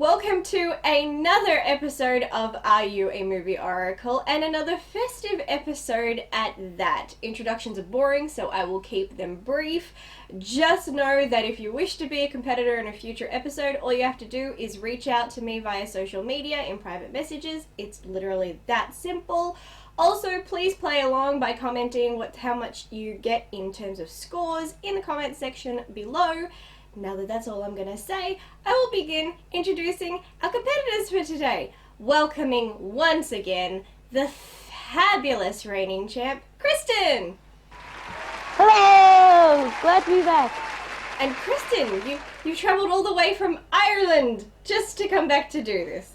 Welcome to another episode of Are You a Movie Oracle, and another festive episode at that. Introductions are boring, so I will keep them brief. Just know that if you wish to be a competitor in a future episode, all you have to do is reach out to me via social media in private messages. It's literally that simple. Also, please play along by commenting how much you get in terms of scores in the comment section below. Now that that's all I'm going to say, I will begin introducing our competitors for today. Welcoming once again the fabulous reigning champ, Kristen! Hello! Glad to be back. And Kristen, you travelled all the way from Ireland just to come back to do this.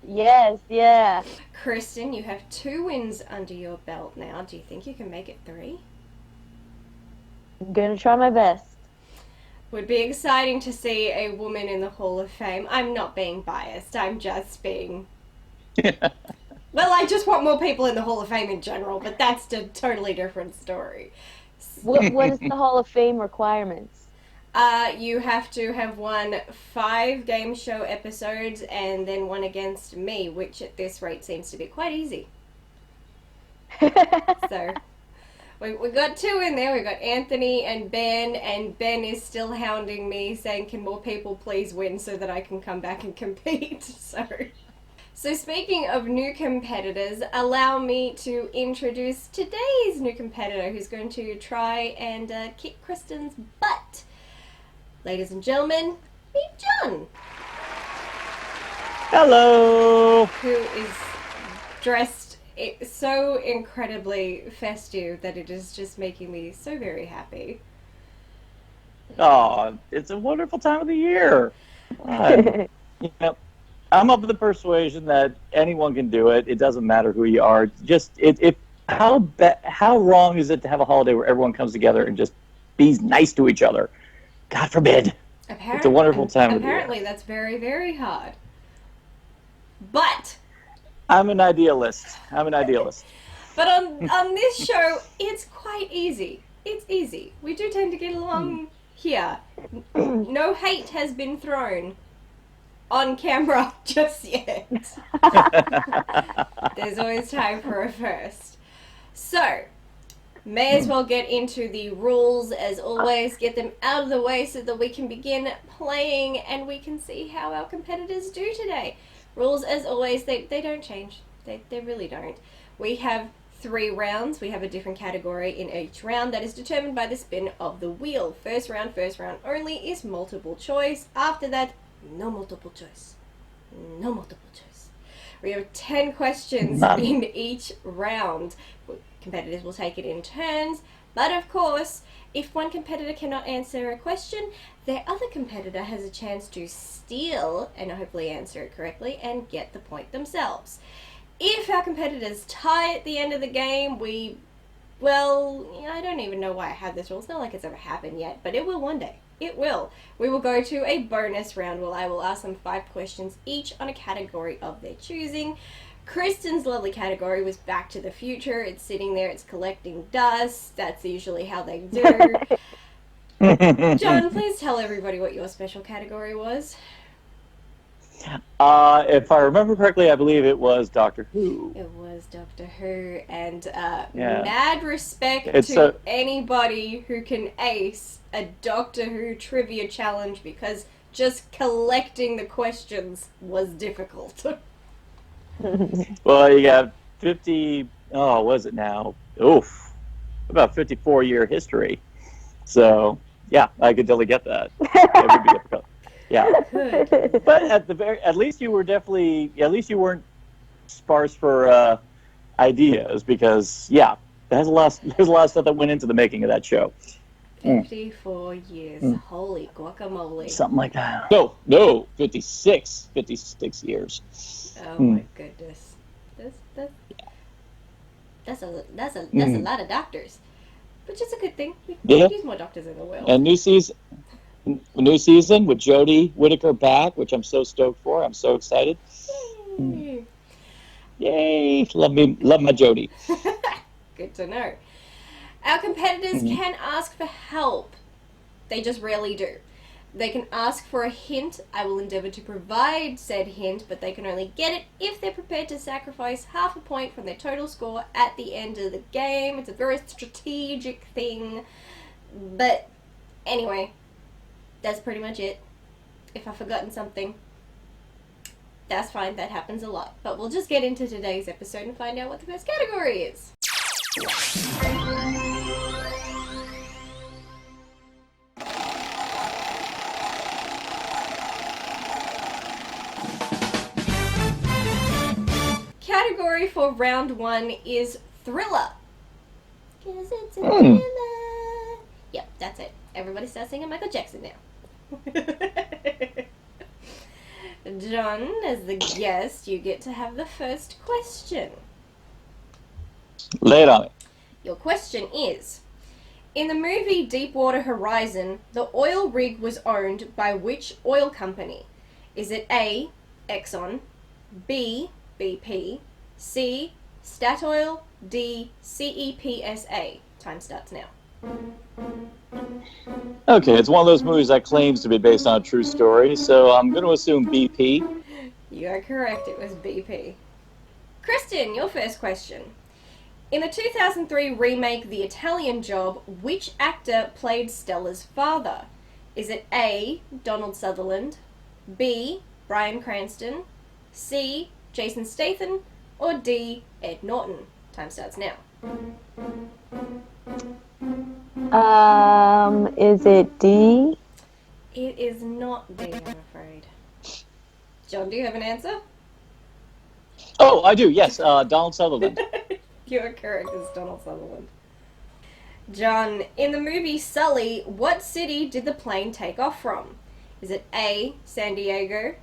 Yes, yeah. Kristen, you have 2 wins under your belt now. Do you think you can make it 3? I'm gonna try my best. Would be exciting to see a woman in the Hall of Fame. I'm not being biased, I'm just being... Well, I just want more people in the Hall of Fame in general, but that's a totally different story. What is the Hall of Fame requirements? You have to have won 5 game show episodes and then 1 against me, which at this rate seems to be quite easy. So... We got 2 in there. We got Anthony and Ben is still hounding me, saying, "Can more people please win so that I can come back and compete?" So speaking of new competitors, allow me to introduce today's new competitor, who's going to try and kick Kristen's butt. Ladies and gentlemen, meet John. Hello. Who is dressed so incredibly festive that it is just making me so very happy. Oh, it's a wonderful time of the year. I'm of the persuasion that anyone can do it. It doesn't matter who you are. Just how wrong is it to have a holiday where everyone comes together and just be nice to each other? God forbid. It's a wonderful time of the year. Apparently, that's very, very hard. But I'm an idealist. But on this show, it's quite easy. It's easy. We do tend to get along here. No hate has been thrown on camera just yet. There's always time for a first. So, may as well get into the rules as always, get them out of the way so that we can begin playing and we can see how our competitors do today. Rules, as always, they don't change. They really don't. We have 3 rounds. We have a different category in each round that is determined by the spin of the wheel. First round only is multiple choice. After that, no multiple choice. No multiple choice. We have 10 questions in each round. Competitors will take it in turns. But of course, if one competitor cannot answer a question, their other competitor has a chance to steal and hopefully answer it correctly and get the point themselves. If our competitors tie at the end of the game, I don't even know why I have this rule. It's not like it's ever happened yet, but it will one day. It will. We will go to a bonus round where I will ask them 5 questions each on a category of their choosing. Kristen's lovely category was Back to the Future. It's sitting there, it's collecting dust. That's usually how they do. John, please tell everybody what your special category was. If I remember correctly, I believe it was Doctor Who. It was Doctor Who, and mad respect anybody who can ace a Doctor Who trivia challenge, because just collecting the questions was difficult. Well, you got 50, what is it now? About 54-year history. So, yeah, I could totally get that. It would be difficult. Yeah. Good. But at least you weren't sparse for ideas, because, yeah, there's a lot of stuff that went into the making of that show. 54 years. Holy guacamole. Something like that. No, 56 years. Oh my goodness. That's a lot of doctors. Which is a good thing. We can use more doctors in the world. And new season with Jodie Whittaker back, which I'm so stoked for. I'm so excited. Yay! Love my Jodie. Good to know. Our competitors can ask for help. They just rarely do. They can ask for a hint. I will endeavour to provide said hint, but they can only get it if they're prepared to sacrifice half a point from their total score at the end of the game. It's a very strategic thing. But anyway, that's pretty much it. If I've forgotten something, that's fine. That happens a lot. But we'll just get into today's episode and find out what the first category is. Category for round 1 is thriller. 'Cause it's a thriller. Yep, that's it. Everybody start singing Michael Jackson now. John, as the guest, you get to have the first question. Lay it on me. Your question is, in the movie Deepwater Horizon, the oil rig was owned by which oil company? Is it A, Exxon, B, BP, C, Statoil, D, CEPSA? Time starts now. Okay, it's one of those movies that claims to be based on a true story, so I'm going to assume BP. You are correct, it was BP. Kristen, your first question. In the 2003 remake The Italian Job, which actor played Stella's father? Is it A, Donald Sutherland, B, Bryan Cranston, C, Jason Statham, or D, Ed Norton? Time starts now. Is it D? It is not D, I'm afraid. John, do you have an answer? Oh, I do, yes, Donald Sutherland. You are correct, it's Donald Sutherland. John, in the movie Sully, what city did the plane take off from? Is it A, San Diego,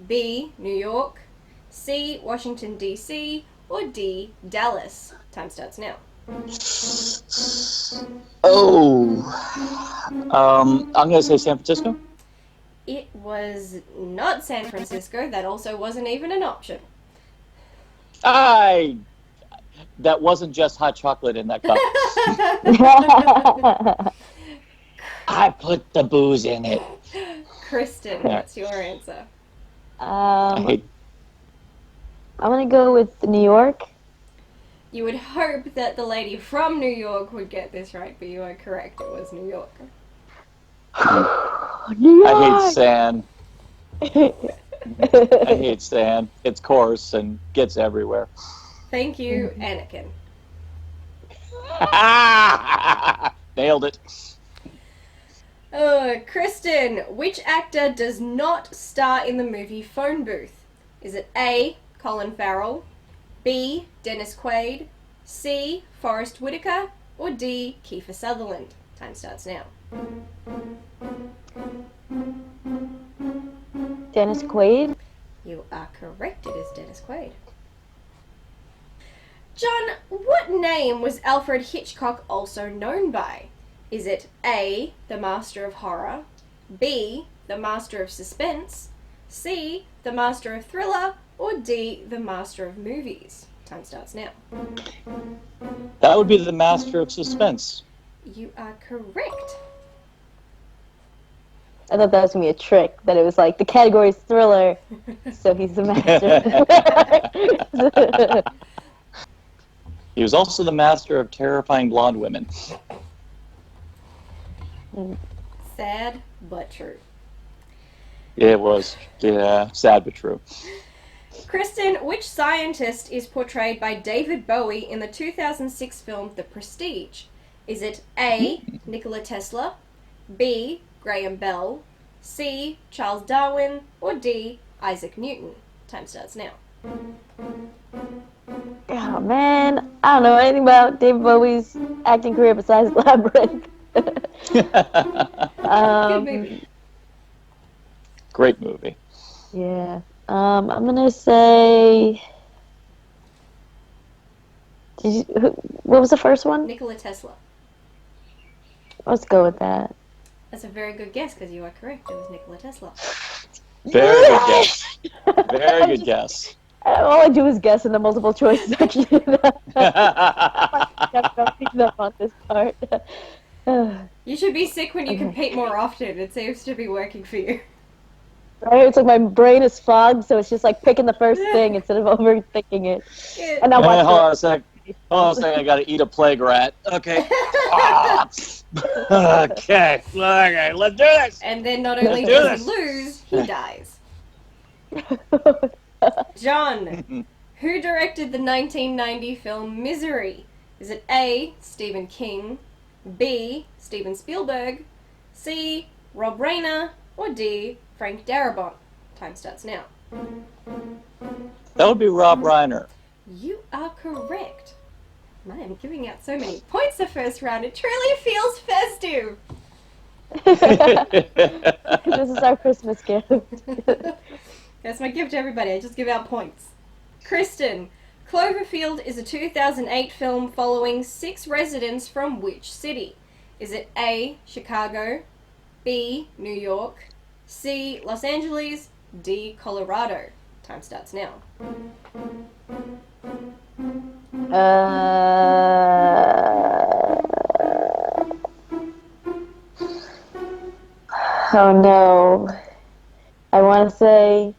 B, New York, C, Washington, D.C., or D, Dallas? Time starts now. I'm going to say San Francisco. It was not San Francisco. That also wasn't even an option. That wasn't just hot chocolate in that cup. I put the booze in it. Kristen, what's your answer? I'm gonna go with New York. You would hope that the lady from New York would get this right, but you are correct. It was New York. New York! I hate sand. I hate sand. It's coarse and gets everywhere. Thank you, Anakin. Nailed it. Kristen, which actor does not star in the movie Phone Booth? Is it A, Colin Farrell, B, Dennis Quaid, C, Forrest Whitaker, or D, Kiefer Sutherland? Time starts now. Dennis Quaid? You are correct, it is Dennis Quaid. John, what name was Alfred Hitchcock also known by? Is it A, the Master of Horror, B, the Master of Suspense, C, the Master of Thriller, or D, the Master of Movies? Time starts now. That would be the Master of Suspense. You are correct. I thought that was gonna be a trick. That it was like the category is thriller, so he's the master. He was also the master of terrifying blonde women. Sad but true. It was, yeah, sad but true. Kristen, which scientist is portrayed by David Bowie in the 2006 film The Prestige? Is it A, Nikola Tesla, B, Graham Bell, C, Charles Darwin, or D, Isaac Newton? Time starts now. Oh man, I don't know anything about David Bowie's acting career besides Labyrinth. Good movie. Great movie. Yeah. I'm gonna say. What was the first one? Nikola Tesla. Let's go with that. That's a very good guess because you are correct. It was Nikola Tesla. Very good guess. Very good guess. All I do is guess in the multiple choice section. I'm picking up on this part. You should be sick when you Okay. compete more often. It seems to be working for you. Right? It's like my brain is fogged, so it's just like picking the first thing instead of overthinking it. Good. And now watch Hold on the a sec. Hold on a second. I got to eat a plague rat. Okay. Ah. Okay. Okay. Let's do this. And then not Let's only do does he this. lose, he dies. John, who directed the 1990 film Misery? Is it A. Stephen King, B. Steven Spielberg, C. Rob Reiner, or D. Frank Darabont? Time starts now. That would be Rob Reiner. You are correct. I am giving out so many points the first round. It truly feels festive. This is our Christmas gift. That's my gift to everybody. I just give out points. Kristen, Cloverfield is a 2008 film following 6 residents from which city? Is it A. Chicago, B. New York, C. Los Angeles, D. Colorado? Time starts now. Oh no. I want to say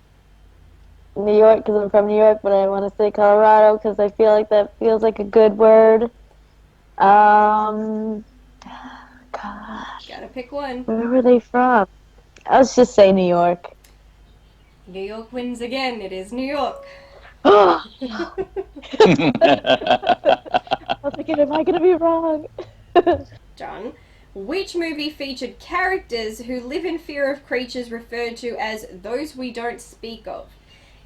New York because I'm from New York, but I want to say Colorado because I feel like that feels like a good word. Gosh, Gotta pick one. where were they from? Let's just say New York. New York wins again. It is New York. I was thinking, am I going to be wrong? John, which movie featured characters who live in fear of creatures referred to as those we don't speak of?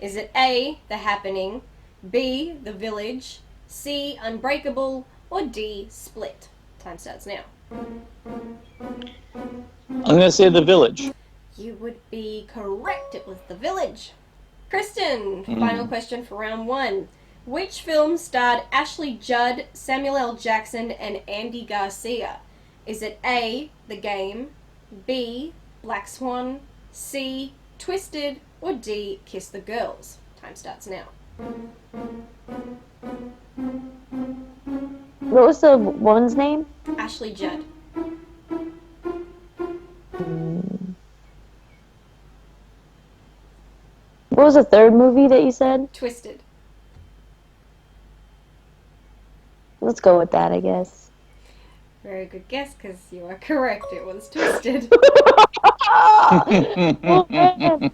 Is it A. The Happening, B. The Village, C. Unbreakable, or D. Split? Time starts now. I'm going to say The Village. You would be correct. It was The Village. Kristen, final question for round 1. Which film starred Ashley Judd, Samuel L. Jackson, and Andy Garcia? Is it A. The Game, B. Black Swan, C. Twisted, or D. Kiss the Girls? Time starts now. What was the woman's name? Ashley Judd. What was the third movie that you said? Twisted. Let's go with that, I guess. Very good guess, because you are correct. It was Twisted. Oh, man.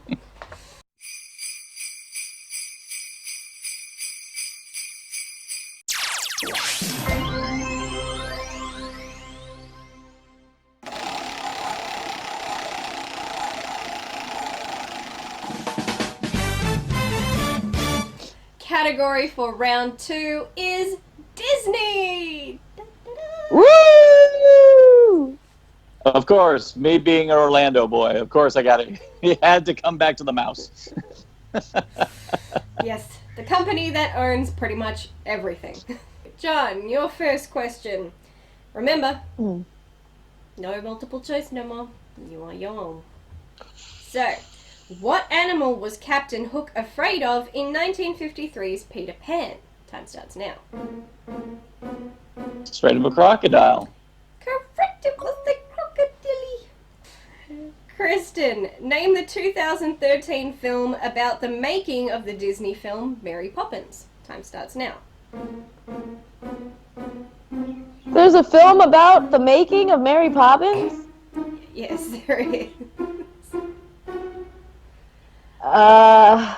Category for round 2 is Disney. Woo! Of course, me being an Orlando boy, of course I got it. He had to come back to the mouse. Yes, the company that owns pretty much everything. John, your first question. Remember, no multiple choice no more. You are your own. So, what animal was Captain Hook afraid of in 1953's Peter Pan? Time starts now. Straight of a crocodile. Correct, it was the crocodile. Kristen, name the 2013 film about the making of the Disney film Mary Poppins. Time starts now. There's a film about the making of Mary Poppins? Yes, there is. I'm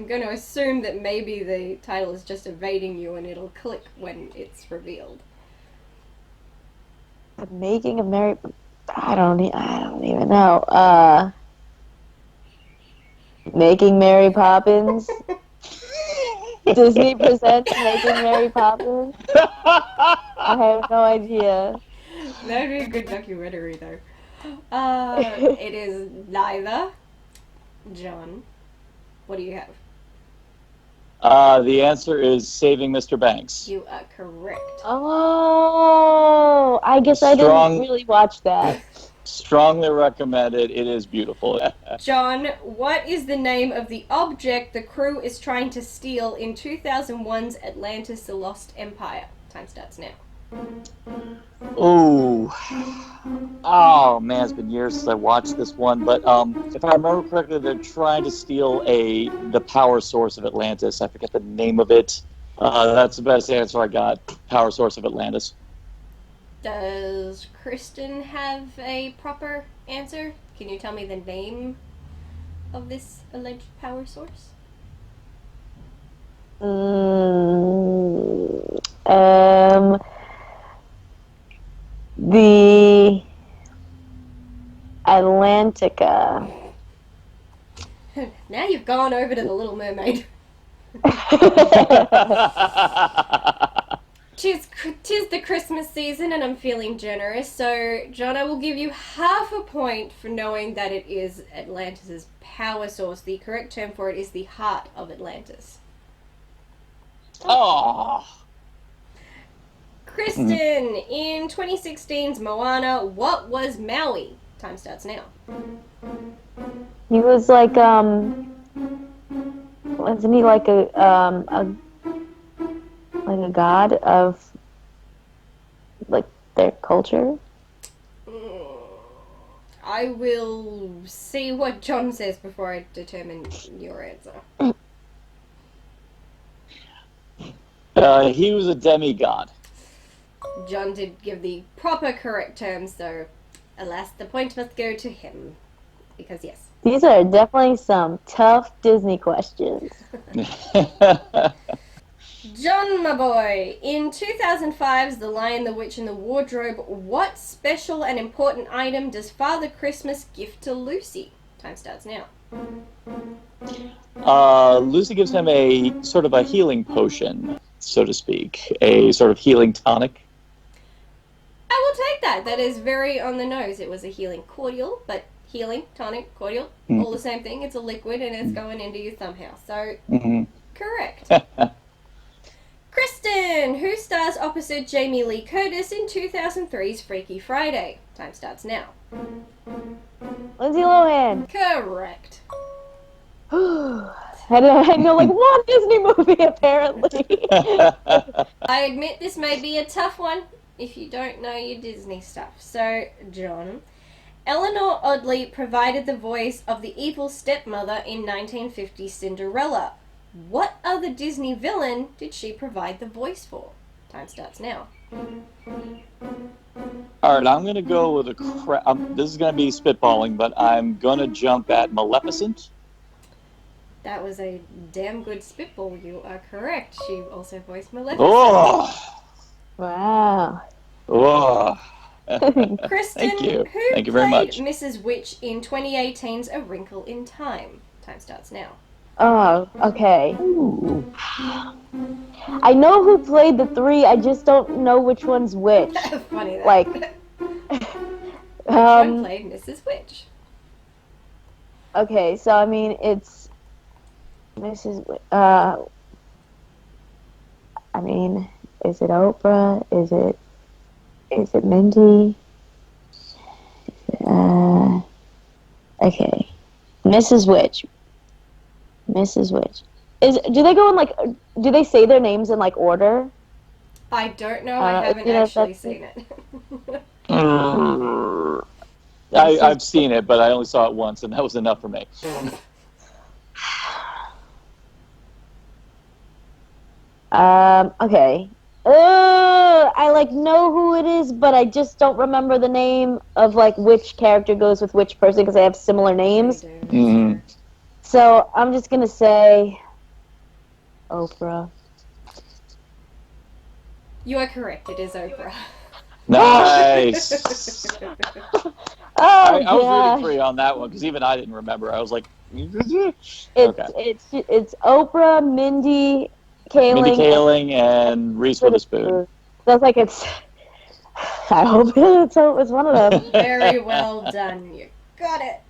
going to assume that maybe the title is just evading you and it'll click when it's revealed. The making of Mary... I don't even know. Making Mary Poppins? Disney presents Making Mary Poppins? I have no idea. That would be a good documentary, though. It is neither. John, what do you have? The answer is Saving Mr. Banks. You are correct. Oh, I guess I didn't really watch that. Strongly recommend it. It is beautiful. John, what is the name of the object the crew is trying to steal in 2001's Atlantis: The Lost Empire? Time starts now. Oh, oh man, it's been years since I watched this one. But if I remember correctly, they're trying to steal the power source of Atlantis. I forget the name of it. That's the best answer I got. Power source of Atlantis. Does Kristen have a proper answer? Can you tell me the name of this alleged power source? The Atlantica. Now you've gone over to the Little Mermaid. Tis the Christmas season and I'm feeling generous, so John, I will give you half a point for knowing that it is Atlantis' power source. The correct term for it is the heart of Atlantis. Oh. Kristen, in 2016's Moana, what was Maui? Time starts now. He was like, wasn't he like a god of like their culture? I will see what John says before I determine your answer. He was a demigod. John did give the proper correct term, so alas, the point must go to him. Because yes. These are definitely some tough Disney questions. John, my boy, in 2005's The Lion, the Witch, and the Wardrobe, what special and important item does Father Christmas gift to Lucy? Time starts now. Lucy gives him a sort of a healing potion, so to speak, a sort of healing tonic. I will take that. That is very on the nose. It was a healing cordial, but healing, tonic, cordial, all the same thing. It's a liquid and it's going into you somehow. So, correct. Kristen, who stars opposite Jamie Lee Curtis in 2003's Freaky Friday? Time starts now. Lindsay Lohan. Correct. I know like one Disney movie apparently. I admit this may be a tough one if you don't know your Disney stuff. So, John, Eleanor Audley provided the voice of the evil stepmother in 1950's Cinderella. What other Disney villain did she provide the voice for? Time starts now. All right, I'm going to go with this is going to be spitballing, but I'm going to jump at Maleficent. That was a damn good spitball. You are correct. She also voiced Maleficent. Oh! Wow. Oh! Kristen, Thank you. who Thank you very played much. Mrs. Witch in 2018's A Wrinkle in Time? Time starts now. Oh, okay. Ooh. I know who played the three, I just don't know which one's which. Funny that. Like, Which one played Mrs. Witch? Okay, so I mean it's Mrs. I mean, is it Oprah? Is it Mindy? Okay, Mrs. Witch. Mrs. Witch. Do they go in like? Do they say their names in like order? I don't know. I haven't actually seen it. I've seen it, but I only saw it once, and that was enough for me. Okay. I like know who it is, but I just don't remember the name of like which character goes with which person because they have similar names. Mm-hmm. So I'm just gonna say Oprah. You are correct. It is Oprah. Nice. Oh, I was rooting for you on that one because even I didn't remember. I was like, okay. It's Oprah, Mindy Kaling, and Reese Witherspoon. That's like it's. I hope it's one of them. Very well done. You got it.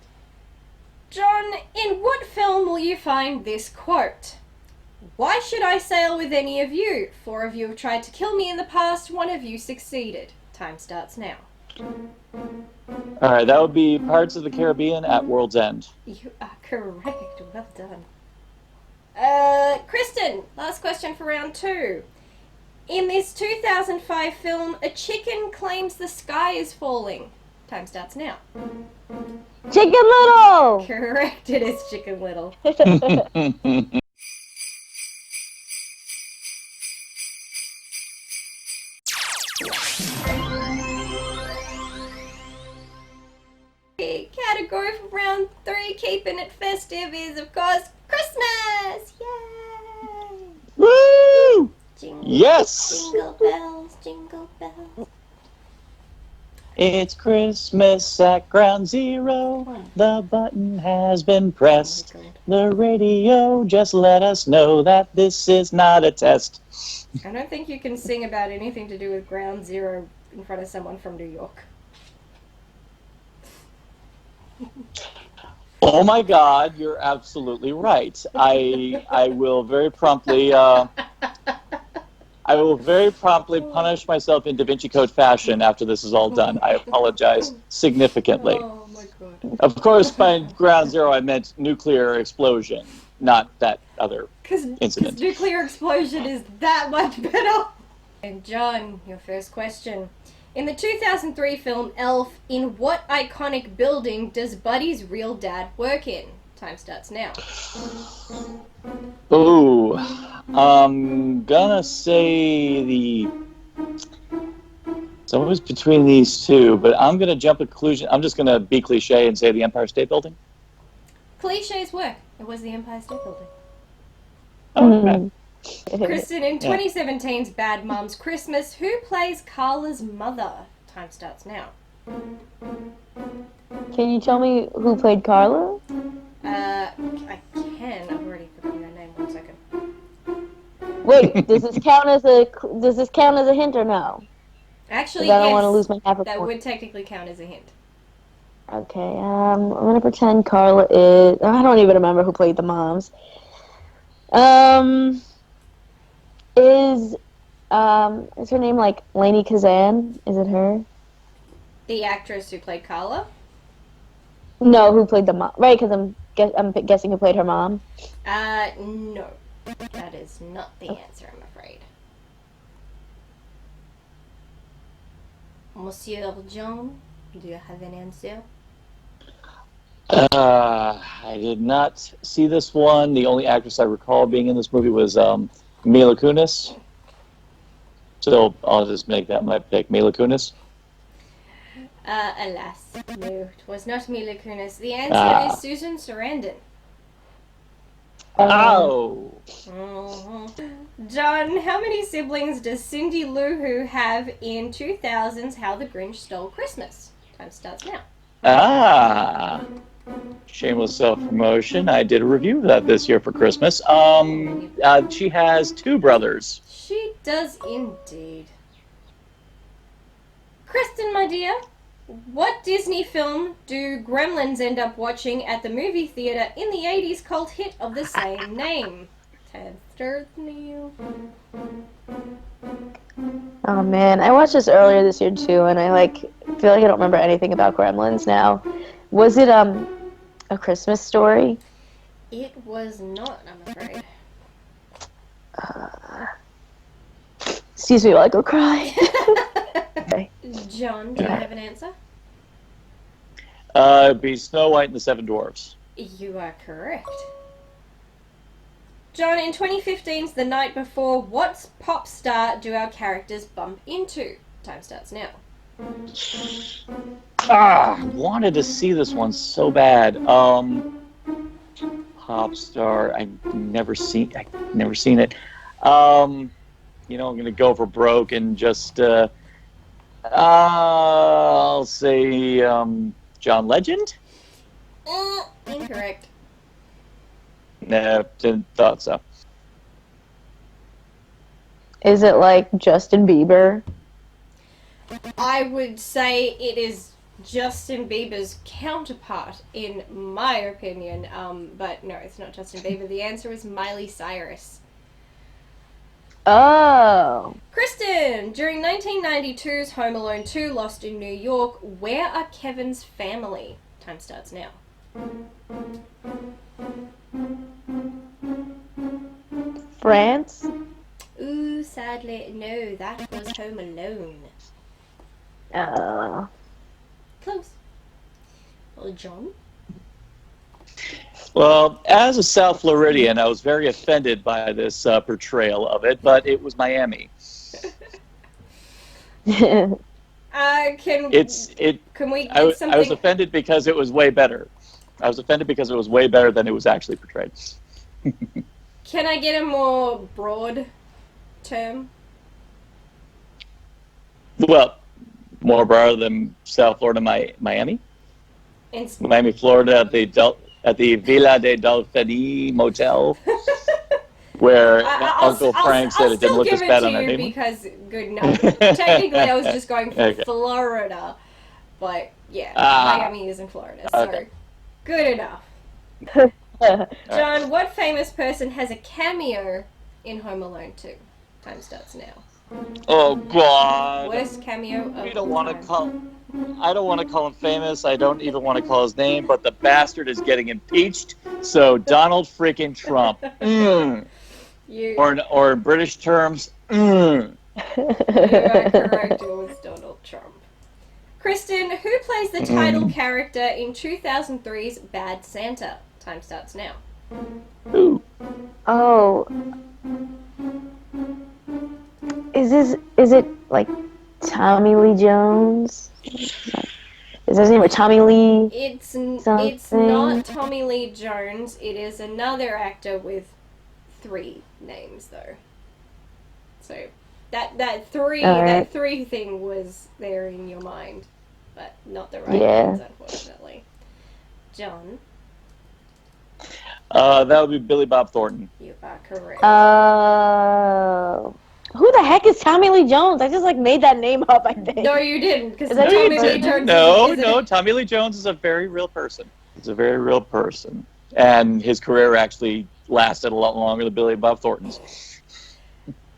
John, in what film will you find this quote? Why should I sail with any of you? 4 of you have tried to kill me in the past, 1 of you succeeded. Time starts now. All right, that would be Pirates of the Caribbean at World's End. You are correct. Well done. Kristen, last question for round 2. In this 2005 film, a chicken claims the sky is falling. Time starts now. Chicken Little! Correct, it is Chicken Little. The category for round 3, keeping it festive, is of course Christmas! Yay! Woo! Jingle, Yes! jingle bells, jingle bells. It's Christmas at Ground Zero. The button has been pressed. The radio just let us know that this is not a test. I don't think you can sing about anything to do with Ground Zero in front of someone from New York. Oh my God, you're absolutely right. I will very promptly punish myself in Da Vinci Code fashion after this is all done. I apologize significantly. Oh my God. Of course, by Ground Zero, I meant nuclear explosion, not that other incident. Because nuclear explosion is that much better. And John, your first question. In the 2003 film Elf, in what iconic building does Buddy's real dad work in? Time starts now. Ooh, I'm gonna say it's always between these two, but I'm gonna jump a conclusion. I'm just gonna be cliche and say the Empire State Building. Cliches work. It was the Empire State Building. Okay. Kristen, in 2017's Bad Moms Christmas, who plays Carla's mother? Time starts now. Can you tell me who played Carla? I can. I've already forgotten her name. 1 second. Wait, does this count as a hint or no? Actually, I don't yes. want to lose my half a That point. would technically count as a hint. Okay, I'm gonna pretend Carla is. I don't even remember who played the moms. Is her name like Lainey Kazan? Is it her? The actress who played Carla? No, who played the mom? Right, because I'm guessing who played her mom. No. That is not the answer, I'm afraid. Monsieur John, do you have an answer? I did not see this one. The only actress I recall being in this movie was Mila Kunis. So I'll just make that my pick, Mila Kunis. Alas, no, it was not Mila Kunis. The answer is Susan Sarandon. Oh! John, how many siblings does Cindy Lou Who have in 2000's How the Grinch Stole Christmas? Time starts now. Shameless self-promotion. I did a review of that this year for Christmas. She has 2 brothers. She does indeed. Kristen, my dear, what Disney film do Gremlins end up watching at the movie theater in the 80s cult hit of the same name? Time starts now. Oh man, I watched this earlier this year too, and I feel like I don't remember anything about Gremlins now. Was it A Christmas Story? It was not, I'm afraid. Excuse me while I go cry. Okay. John, do you have an answer? It'd be Snow White and the 7 Dwarfs. You are correct. John, in 2015's The Night Before, what pop star do our characters bump into? Time starts now. Wanted to see this one so bad. Pop star. I've never seen it. I'm gonna go for broke and just I'll say John Legend. Incorrect. No, didn't thought so. Is it like Justin Bieber? I would say it is Justin Bieber's counterpart, in my opinion. But no, it's not Justin Bieber. The answer is Miley Cyrus. Oh. Kristen, during 1992's Home Alone 2 Lost in New York, where are Kevin's family? Time starts now. France? Ooh, sadly, no, that was Home Alone. Uh, Close. Well, John? Well, as a South Floridian, I was very offended by this portrayal of it, but it was Miami. Can we get I was something? offended because it was way better. I was offended because it was way better than it was actually portrayed. Can I get a more broad term? Well, more broader than South Florida, Miami, Miami, Florida, at the Villa de Dolfini Motel, where Uncle Frank said it didn't look as bad on that name. Because good enough. Technically, I was just going for Okay. Florida, but yeah, Miami is in Florida, so Okay. good enough. John, what famous person has a cameo in Home Alone 2? Time starts now. Oh God! Worst cameo of We don't all want to time. call. I don't want to call him famous. I don't even want to call his name. But the bastard is getting impeached. So Donald freaking Trump. Or in British terms. You are correct. It was Donald Trump. Kristen, who plays the title character in 2003's Bad Santa? Time starts now. Ooh. Oh. Is it like Tommy Lee Jones? Is his name Tommy Lee? It's not Tommy Lee Jones. It is another actor with 3 names though. So that three thing was there in your mind, but not the right names, unfortunately. John. That would be Billy Bob Thornton. You are correct. Who the heck is Tommy Lee Jones? I just made that name up, I think. No, you didn't, because that Tommy Lee Jones. No, Tommy Lee Jones is a very real person. He's a very real person, and his career actually lasted a lot longer than Billy Bob Thornton's.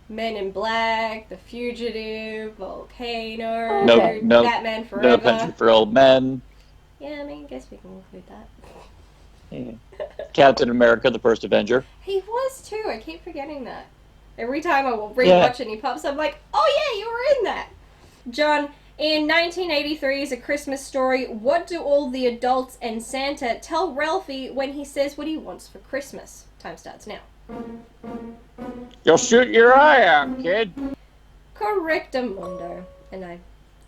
Men in Black, The Fugitive, Volcano, Batman Forever. No Country for Old Men. Yeah, I guess we can include that. Yeah. Captain America, the First Avenger. He was too. I keep forgetting that. Every time I will rewatch and he pops up, I'm like, oh yeah, you were in that. John, in 1983's A Christmas Story, what do all the adults and Santa tell Ralphie when he says what he wants for Christmas? Time starts now. You'll shoot your eye out, kid. Correctamundo. And I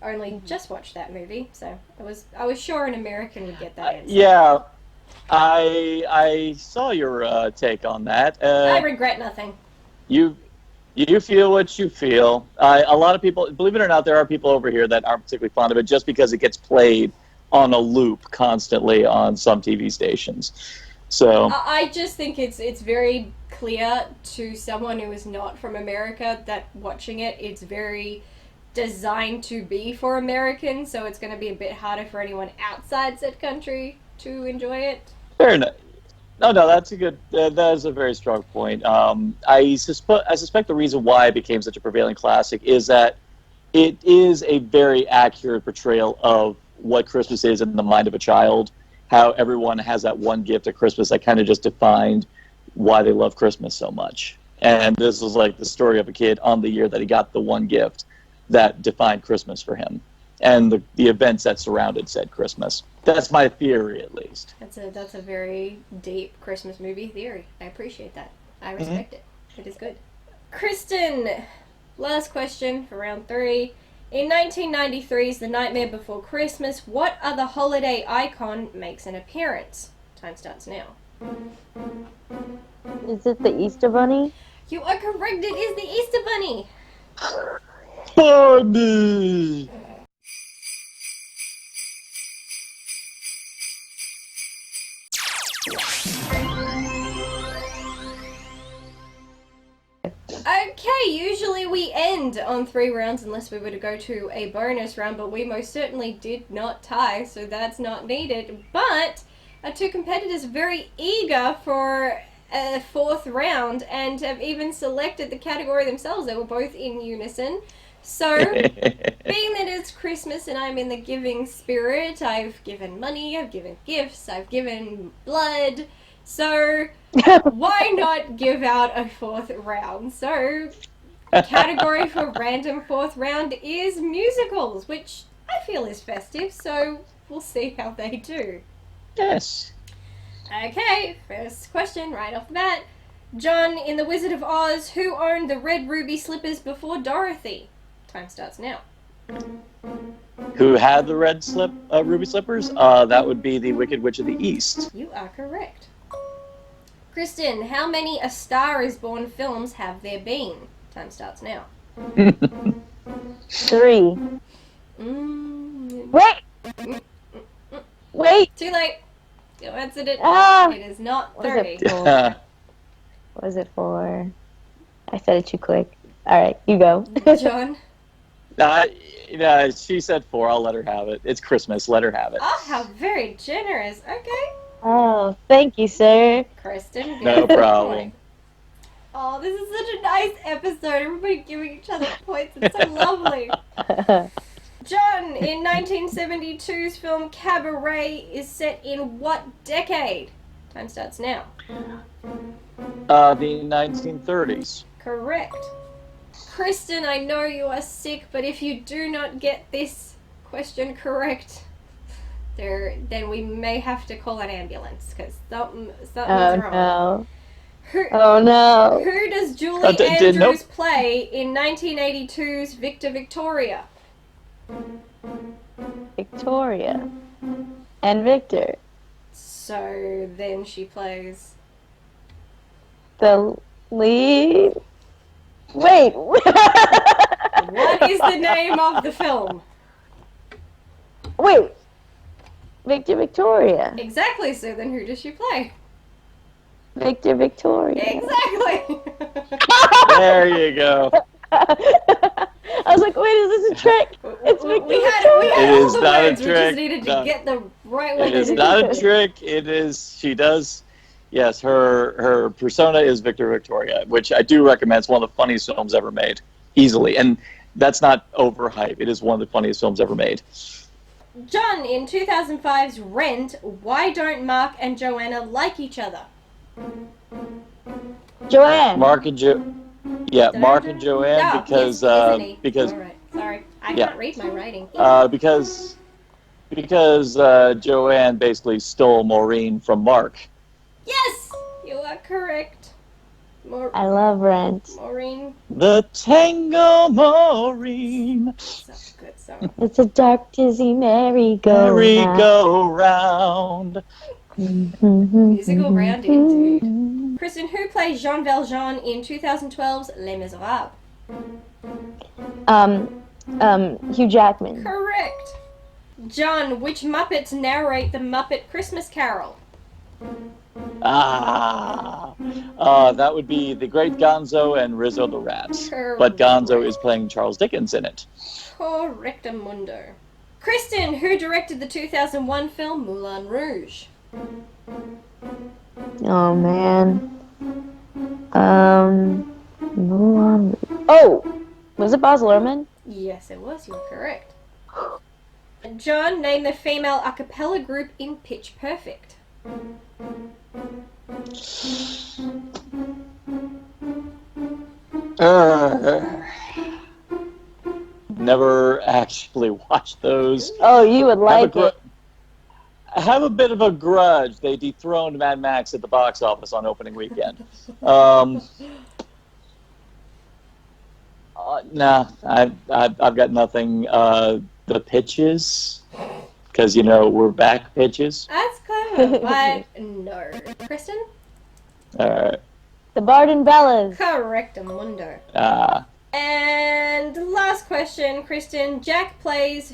only just watched that movie, so I was sure an American would get that answer. Yeah, I saw your take on that. I regret nothing. You feel what you feel. A lot of people, believe it or not, there are people over here that aren't particularly fond of it just because it gets played on a loop constantly on some TV stations. So I just think it's very clear to someone who is not from America that watching it's very designed to be for Americans, so it's going to be a bit harder for anyone outside said country to enjoy it. Fair enough. No, that's a good. That is a very strong point. I suspect the reason why it became such a prevailing classic is that it is a very accurate portrayal of what Christmas is in the mind of a child. How everyone has that one gift at Christmas that kind of just defined why they love Christmas so much. And this was like the story of a kid on the year that he got the one gift that defined Christmas for him, and the events that surrounded said Christmas. That's my theory, at least. That's a very deep Christmas movie theory. I appreciate that. I respect it. It is good. Kristen, last question for round 3. In 1993's The Nightmare Before Christmas, what other holiday icon makes an appearance? Time starts now. Is it the Easter Bunny? You are correct. It is the Easter Bunny. Bunny. Okay, usually we end on 3 rounds unless we were to go to a bonus round, but we most certainly did not tie, so that's not needed. But our 2 competitors are very eager for a 4th round and have even selected the category themselves. They were both in unison. So, being that it's Christmas and I'm in the giving spirit, I've given money, I've given gifts, I've given blood. So, why not give out a 4th round? So, Category for random fourth round is musicals, which I feel is festive, so we'll see how they do. Yes. Okay, first question right off the bat. John, in The Wizard of Oz, who owned the red ruby slippers before Dorothy? Time starts now. Who had the red ruby slippers? That would be the Wicked Witch of the East. You are correct. Kristen, how many A Star Is Born films have there been? Time starts now. 3. Wait! Wait! Too late. You answered it. Ah! It is not Was 3. it 4? Was it 4? I said it too quick. Alright, you go. John? She said 4. I'll let her have it. It's Christmas. Let her have it. Oh, how very generous. Okay. Oh, thank you, sir. Kristen, No problem. Oh, this is such a nice episode. Everybody giving each other points. It's so lovely. John, in 1972's film Cabaret is set in what decade? Time starts now. The 1930s. Correct. Kristen, I know you are sick, but if you do not get this question correct, then we may have to call an ambulance, because something's wrong. No. Oh no. Who does Julie Andrews play in 1982's Victor Victoria? Victoria. And Victor. So then she plays... The lead? Wait! What is the name of the film? Wait! Victor Victoria. Exactly, so then who does she play? Victor Victoria. Exactly! There you go. I was like, wait, is this a trick? It's Victor Victoria. It all is the not words, a we just trick. needed No. to get the right one. It is not a trick. It is, she does, yes, her persona is Victor Victoria, which I do recommend. It's one of the funniest films ever made, easily. And that's not overhype. It is one of the funniest films ever made. John, in 2005's Rent, why don't Mark and Joanna like each other? Joanne. Mark and Joanne, because All right, sorry, I can't read my writing. because Joanne basically stole Maureen from Mark. Yes, you are correct. I love Rent. Maureen. The Tango Maureen. Such a good song. It's a dark, dizzy merry-go-round. Merry-go-round. Musical round indeed. Kristen, who plays Jean Valjean in 2012's Les Miserables? Hugh Jackman. Correct. John, which Muppets narrate the Muppet Christmas Carol? That would be the Great Gonzo and Rizzo the Rat. Correct. But Gonzo is playing Charles Dickens in it. Correctamundo. Kristen, who directed the 2001 film Moulin Rouge? Oh, man. Moulin. Oh! Was it Baz Luhrmann? Yes, it was. You were correct. John, name the female a cappella group in Pitch Perfect. Never actually watched those. Oh, you would like it. I have a bit of a grudge. They dethroned Mad Max at the box office on opening weekend. Nah, I've got nothing. The Pitches, because we're back Pitches. That's clever, but no. Kristen? All right. The Barden Bellas. Correctamundo. And last question, Kristen. Jack Black plays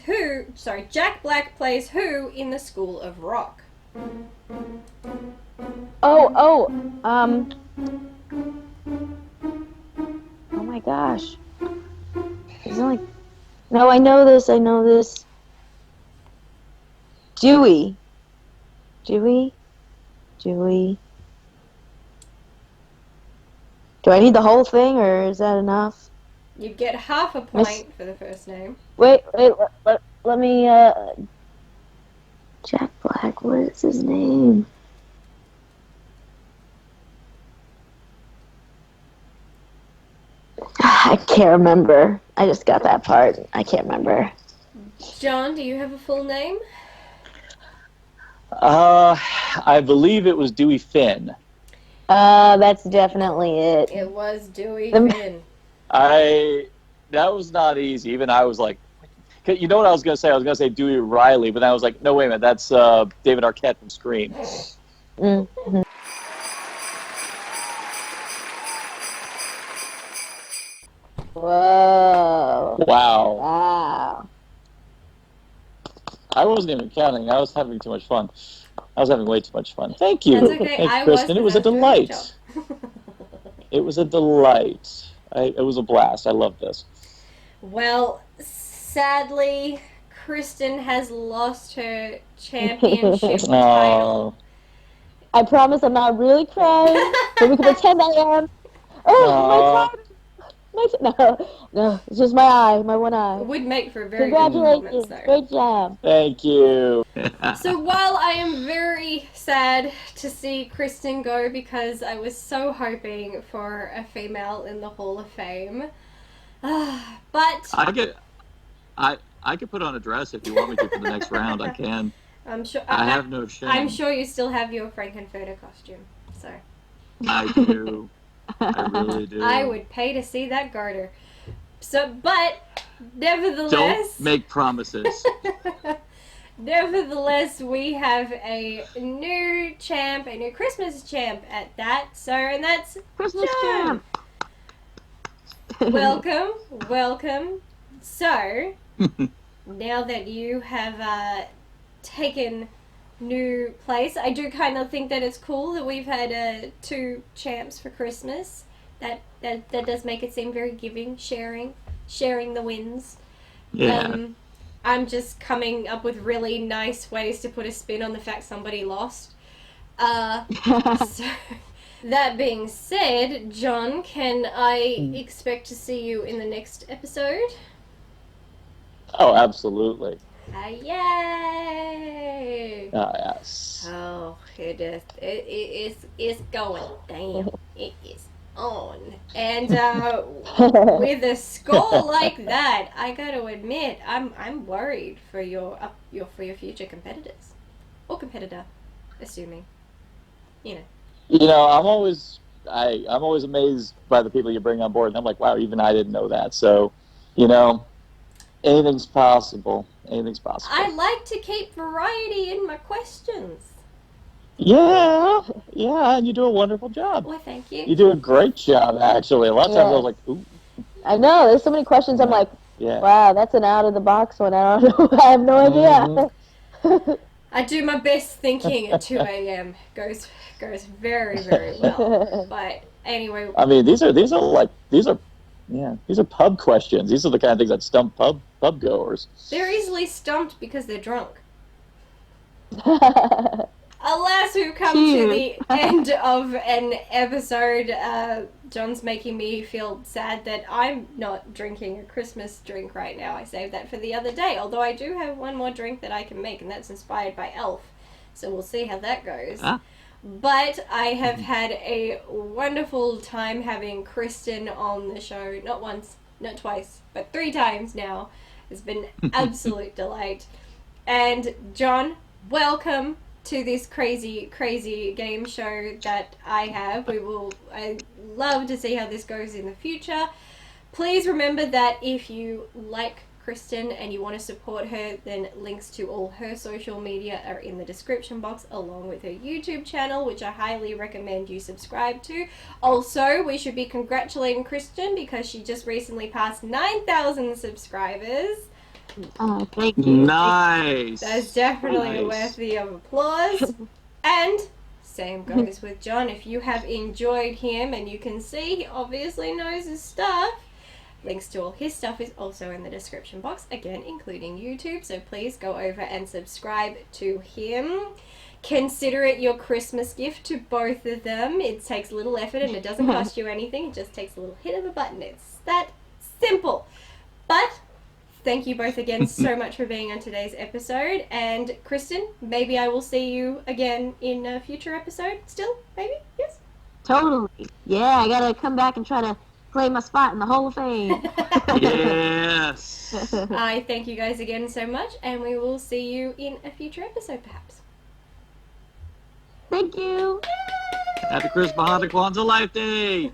who in The School of Rock? Oh my gosh. Is it like... No, I know this. Dewey. Do I need the whole thing, or is that enough? You get half a point for the first name. Wait, let me, Jack Black, what is his name? I can't remember. I just got that part. I can't remember. John, do you have a full name? I believe it was Dewey Finn. That's definitely it. It was Dewey Finn. That was not easy. Even I was like, you know what I was going to say? I was going to say Dewey Riley, but then I was like, no, wait a minute. That's David Arquette from Scream. Mm-hmm. Whoa. Wow. Wow. I wasn't even counting. I was having too much fun. I was having way too much fun. Thank you. That's okay. Thanks, Kristen. It was a delight. It was a delight. It was a blast. I love this. Well, sadly, Kristen has lost her championship title. I promise I'm not really crying, but we can pretend I am. Oh, my time. No, it's just my eye, my one eye. It would make for a very good performance, though. Great job. Thank you. So while I am very sad to see Kristen go because I was so hoping for a female in the Hall of Fame, but I could put on a dress if you want me to for the next round. I can. I'm sure I have no shame. I'm sure you still have your Frankenfurter costume, so. I do. I really do. I would pay to see that garter. So, but nevertheless, don't make promises. Nevertheless, we have a new champ, a new Christmas champ at that. So, and that's Christmas John. Champ. Welcome. So, now that you have taken new place, I do kind of think that it's cool that we've had 2 champs for Christmas. That does make it seem very giving, sharing the wins. Yeah. I'm just coming up with really nice ways to put a spin on the fact somebody lost. So, that being said, John, can I expect to see you in the next episode? Oh, absolutely. Yay! Yes. Oh, it's going. Damn, it is on. And with a score like that, I got to admit, I'm worried for your future competitors or competitor, assuming, you know. You know, I'm always amazed by the people you bring on board, and I'm like, wow, even I didn't know that. So, you know, anything's possible. Anything's possible. I like to keep variety in my questions. Yeah, and you do a wonderful job. Well, thank you. You do a great job, actually. A lot of times I was like, ooh. I know, there's so many questions. I'm like, wow, that's an out of the box one. I don't know. I have no idea. I do my best thinking at 2 a.m. Goes very, very well. But anyway, I mean, these are pub questions. These are the kind of things that stump pub goers. They're easily stumped because they're drunk. Alas, we've come to the end of an episode. John's making me feel sad that I'm not drinking a Christmas drink right now. I saved that for the other day, although I do have one more drink that I can make, and that's inspired by Elf. So we'll see how that goes. But I have had a wonderful time having Kristen on the show. Not once, not twice, but 3 times now. It's been absolute delight. And John, welcome to this crazy game show that I have. I love to see how this goes in the future. Please remember that if you like Kristen and you want to support her, then links to all her social media are in the description box, along with her YouTube channel, which I highly recommend you subscribe to. Also, we should be congratulating Kristen because she just recently passed 9,000 subscribers. Oh, thank you. Nice. That's definitely worthy of applause. And same goes with John. If you have enjoyed him, and you can see he obviously knows his stuff, links to all his stuff is also in the description box, again including YouTube, so please go over and subscribe to him. Consider it your Christmas gift to both of them. It takes a little effort and it doesn't cost you anything. It just takes a little hit of a button. It's that simple. But thank you both again so much for being on today's episode. And Kristen, maybe I will see you again in a future episode still, maybe? Yes? Totally. Yeah, I gotta come back and try to claim my spot in the Hall of Fame. Yes. I thank you guys again so much, and we will see you in a future episode, perhaps. Thank you. Happy Christmas, Hanukkah, Kwanzaa Life Day.